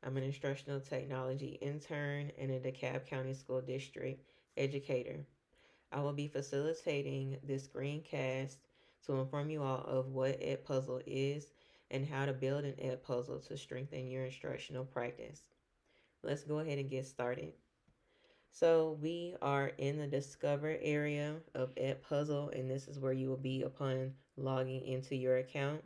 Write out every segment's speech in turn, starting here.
I'm an instructional technology intern and a DeKalb County School District educator. I will be facilitating this screencast to inform you all of what Edpuzzle is and how to build an Edpuzzle to strengthen your instructional practice. Let's go ahead and get started. So we are in the Discover area of Edpuzzle, and this is where you will be upon logging into your account.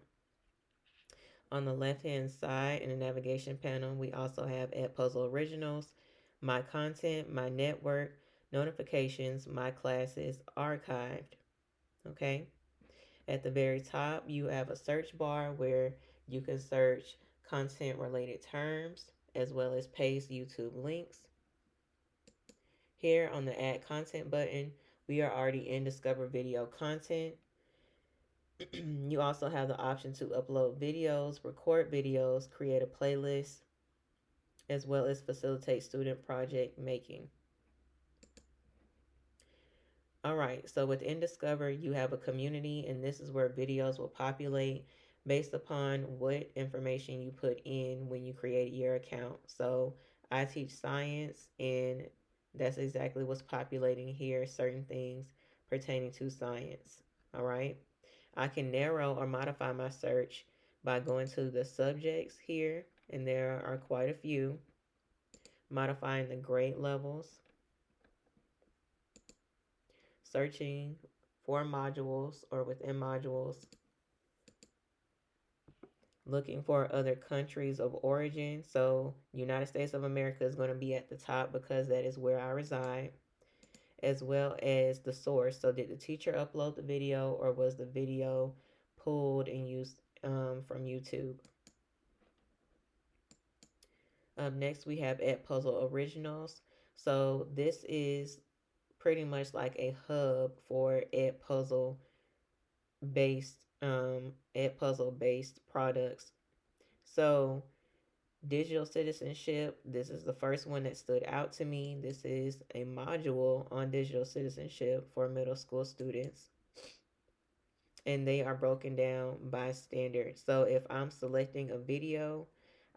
On the left-hand side in the navigation panel, we also have Edpuzzle Originals, My Content, My Network, Notifications, My Classes, Archived. Okay. At the very top, you have a search bar where you can search content related terms as well as paste YouTube links. Here on the Add Content button, we are already in Discover Video Content. You also have the option to upload videos, record videos, create a playlist, as well as facilitate student project making. All right, so within Discover, you have a community, and this is where videos will populate based upon what information you put in when you create your account. So I teach science, and that's exactly what's populating here, certain things pertaining to science. All right, I can narrow or modify my search by going to the subjects here, and there are quite a few, modifying the grade levels, searching for modules or within modules, looking for other countries of origin. So United States of America is going to be at the top because that is where I reside, as well as the source. So did the teacher upload the video or was the video pulled and used from YouTube? Up next, we have Edpuzzle Originals. So this is pretty much like a hub for Edpuzzle based products. So digital citizenship, this is the first one that stood out to me. This is a module on digital citizenship for middle school students, and they are broken down by standard. So if I'm selecting a video,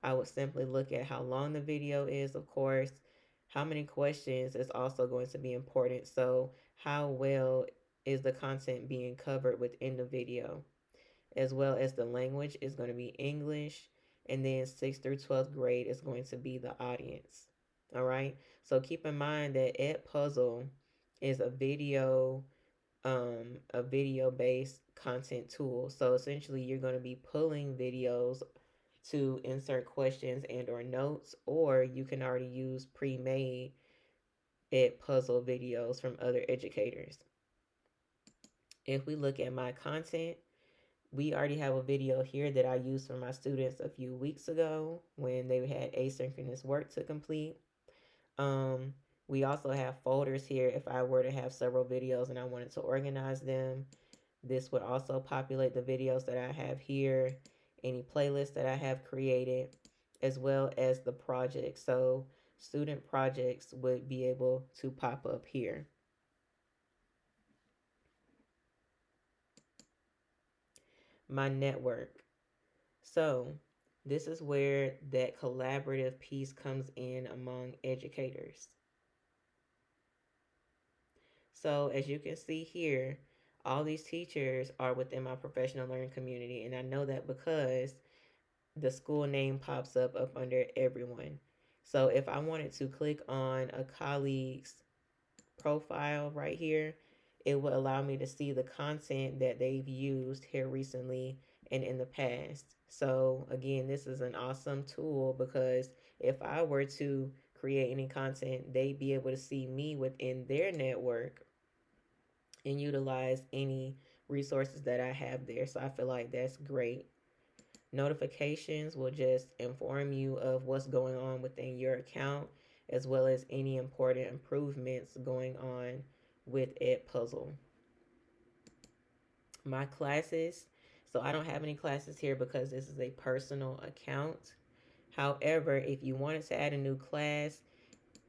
I would simply look at how long the video is, of course. How many questions is also going to be important. So how well is the content being covered within the video, as well as the language is going to be English, and then 6th through 12th grade is going to be the audience. All right. So keep in mind that Edpuzzle is a video based content tool. So essentially you're going to be pulling videos to insert questions and or notes, or you can already use pre-made Edpuzzle videos from other educators. If we look at my content, we already have a video here that I used for my students a few weeks ago when they had asynchronous work to complete. We also have folders here if I were to have several videos and I wanted to organize them. This would also populate the videos that I have here, any playlists that I have created, as well as the projects. So student projects would be able to pop up here. My network. So this is where that collaborative piece comes in among educators. So as you can see here, all these teachers are within my professional learning community. And I know that because the school name pops up under everyone. So if I wanted to click on a colleague's profile right here, it will allow me to see the content that they've used here recently and in the past. So again, this is an awesome tool because if I were to create any content, they'd be able to see me within their network and utilize any resources that I have there. So I feel like that's great. Notifications will just inform you of what's going on within your account, as well as any important improvements going on with Edpuzzle. My classes. So I don't have any classes here because this is a personal account. However, if you wanted to add a new class,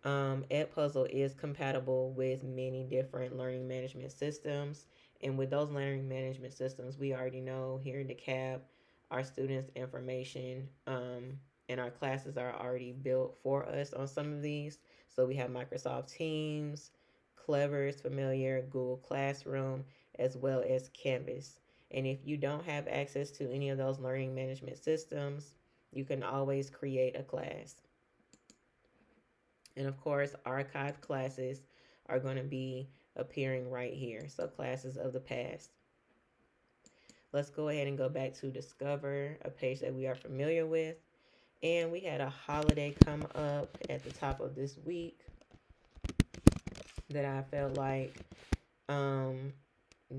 Edpuzzle is compatible with many different learning management systems. And with those learning management systems, we already know here in DeKalb, our students' information and and our classes are already built for us on some of these. So we have Microsoft Teams, Clever is familiar, Google Classroom, as well as Canvas. And if you don't have access to any of those learning management systems, you can always create a class. And of course, archived classes are going to be appearing right here. So classes of the past. Let's go ahead and go back to Discover, a page that we are familiar with. And we had a holiday come up at the top of this week that I felt like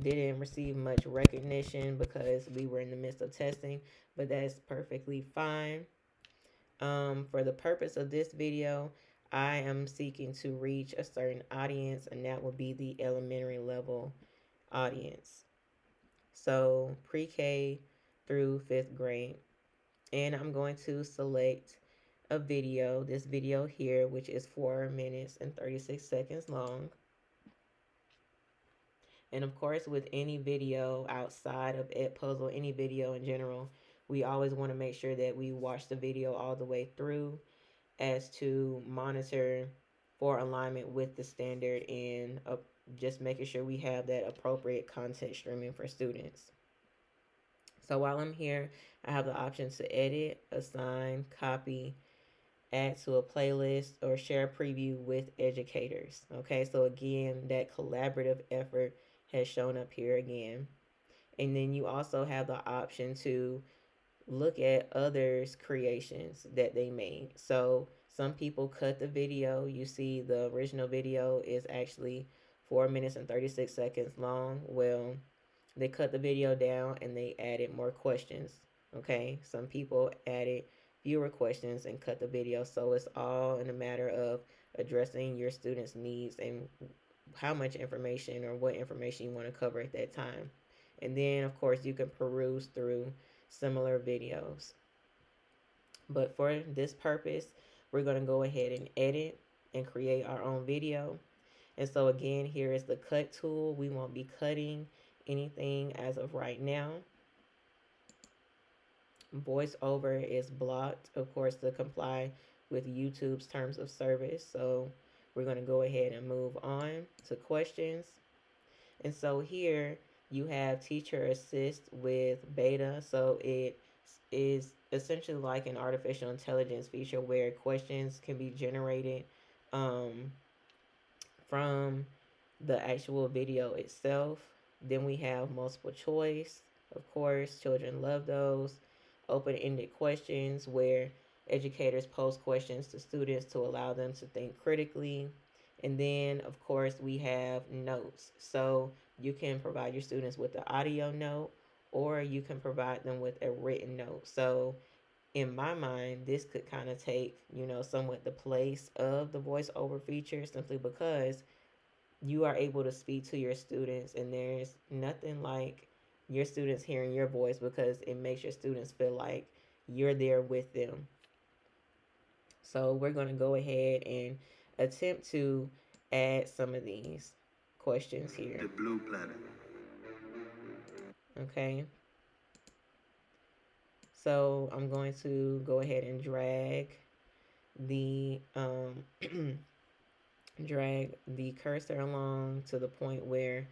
didn't receive much recognition because we were in the midst of testing, but that's perfectly fine. For the purpose of this video, I am seeking to reach a certain audience, and that would be the elementary level audience. So pre-K through 5th grade. And I'm going to select a video, this video here, which is 4 minutes and 36 seconds long. And of course, with any video outside of Edpuzzle, any video in general, we always want to make sure that we watch the video all the way through as to monitor for alignment with the standard and just making sure we have that appropriate content streaming for students. So while I'm here, I have the option to edit, assign, copy, add to a playlist, or share a preview with educators. Okay, so again, that collaborative effort has shown up here again. And then you also have the option to look at others' creations that they made. So some people cut the video. You see the original video is actually 4 minutes and 36 seconds long. Well, they cut the video down and they added more questions. Okay, some people added fewer questions and cut the video. So it's all in a matter of addressing your students' needs and how much information or what information you want to cover at that time. And then, of course, you can peruse through similar videos. But for this purpose, we're going to go ahead and edit and create our own video. And so again, here is the cut tool. We won't be cutting anything as of right now. Voiceover is blocked, of course, to comply with YouTube's terms of service. So we're going to go ahead and move on to questions. And so here you have Teacher Assist with beta. So it is essentially like an artificial intelligence feature where questions can be generated from the actual video itself. Then we have multiple choice. Of course, children love those. Open-ended questions where educators pose questions to students to allow them to think critically. And then, of course, we have notes. So you can provide your students with the audio note, or you can provide them with a written note. So in my mind, this could kind of take, somewhat the place of the voiceover feature, simply because you are able to speak to your students, and there's nothing like your students hearing your voice, because it makes your students feel like you're there with them. So we're going to go ahead and attempt to add some of these questions here. The blue planet. Okay. So I'm going to go ahead and drag the drag the cursor along to the point where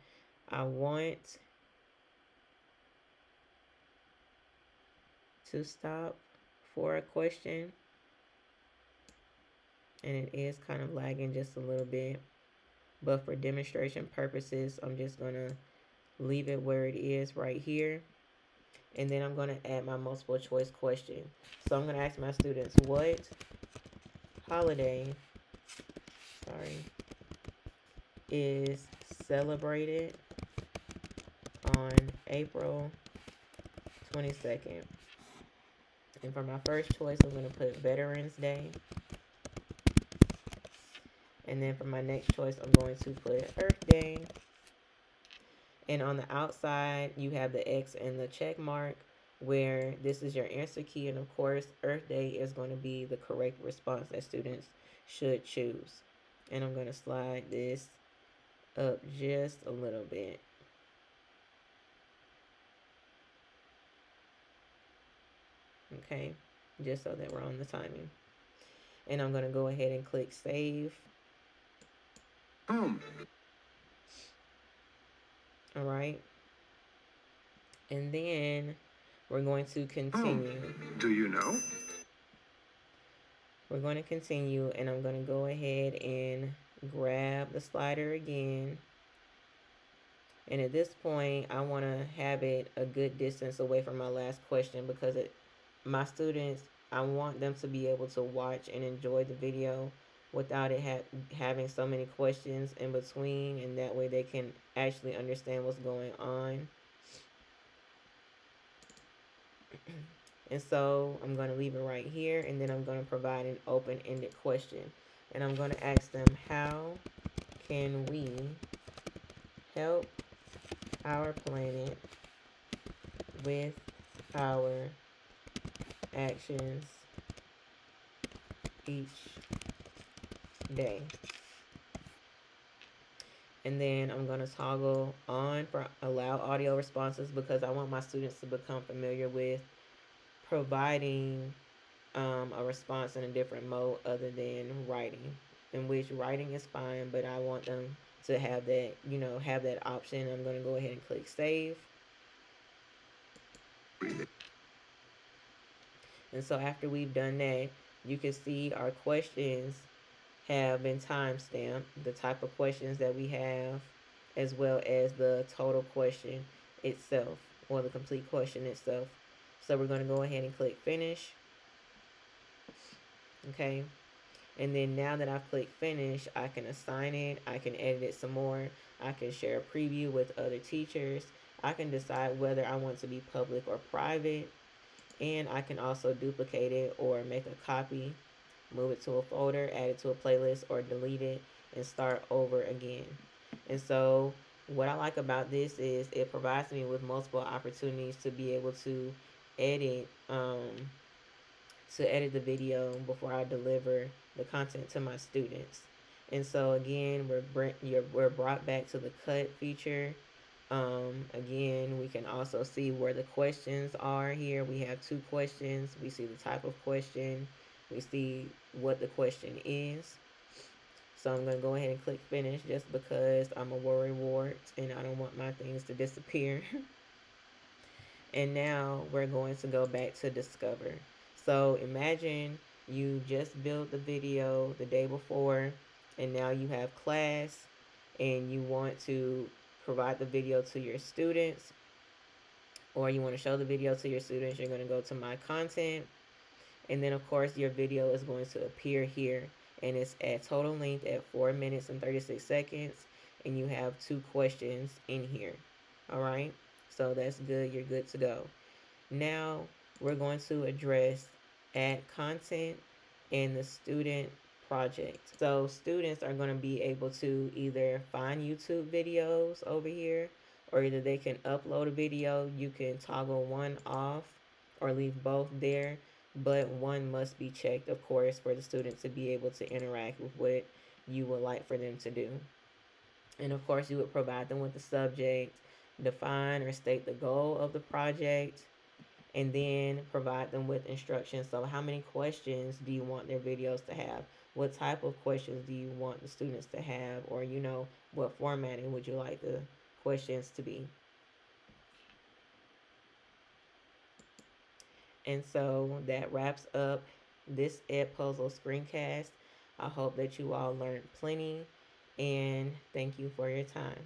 I want to stop for a question. And it is kind of lagging just a little bit. But for demonstration purposes, I'm just going to leave it where it is right here. And then I'm going to add my multiple choice question. So I'm going to ask my students, what holiday, is celebrated on April 22nd? And for my first choice, I'm going to put Veterans Day. And then for my next choice, I'm going to put Earth Day. And on the outside, you have the X and the check mark, where this is your answer key. And of course, Earth Day is going to be the correct response that students should choose. And I'm going to slide this up just a little bit. Okay. just so that we're on the timing. And I'm going to go ahead and click save. All right. And then we're going to continue. Do you know? We're going to continue, and I'm going to go ahead and grab the slider again. And at this point, I want to have it a good distance away from my last question because my students, I want them to be able to watch and enjoy the video without it having so many questions in between, and that way they can actually understand what's going on. And so I'm going to leave it right here, and then I'm going to provide an open-ended question. And I'm going to ask them, how can we help our planet with our actions each day? And then I'm going to toggle on for allow audio responses because I want my students to become familiar with providing a response in a different mode other than writing, in which writing is fine, but I want them to have that, have that option. I'm going to go ahead and click save. And so after we've done that, you can see our questions have been timestamped, the type of questions that we have, as well as the total question itself, or the complete question itself. So we're going to go ahead and click finish. Okay. And then now that I've clicked finish, I can assign it, I can edit it some more, I can share a preview with other teachers, I can decide whether I want to be public or private, and I can also duplicate it or make a copy, move it to a folder, add it to a playlist, or delete it and start over again. And so what I like about this is it provides me with multiple opportunities to be able to edit the video before I deliver the content to my students. And so again, we're brought back to the cut feature. Again, we can also see where the questions are here. We have 2 questions. We see the type of question. We see what the question is. So I'm going to go ahead and click finish just because I'm a worrywart and I don't want my things to disappear. And now we're going to go back to discover. So imagine you just built the video the day before and now you have class and you want to provide the video to your students, or you want to show the video to your students. You're going to go to my content, and then of course your video is going to appear here, and it's at total length at 4 minutes and 36 seconds, and you have 2 questions in here. All right, so that's good. You're good to go. Now we're going to address add content in the student project. So students are going to be able to either find YouTube videos over here, or either they can upload a video. You can toggle one off or leave both there, but one must be checked, of course, for the student to be able to interact with what you would like for them to do. And of course, you would provide them with the subject, define or state the goal of the project, and then provide them with instructions. So how many questions do you want their videos to have? What type of questions do you want the students to have? Or, what formatting would you like the questions to be? And so that wraps up this Edpuzzle screencast. I hope that you all learned plenty, and thank you for your time.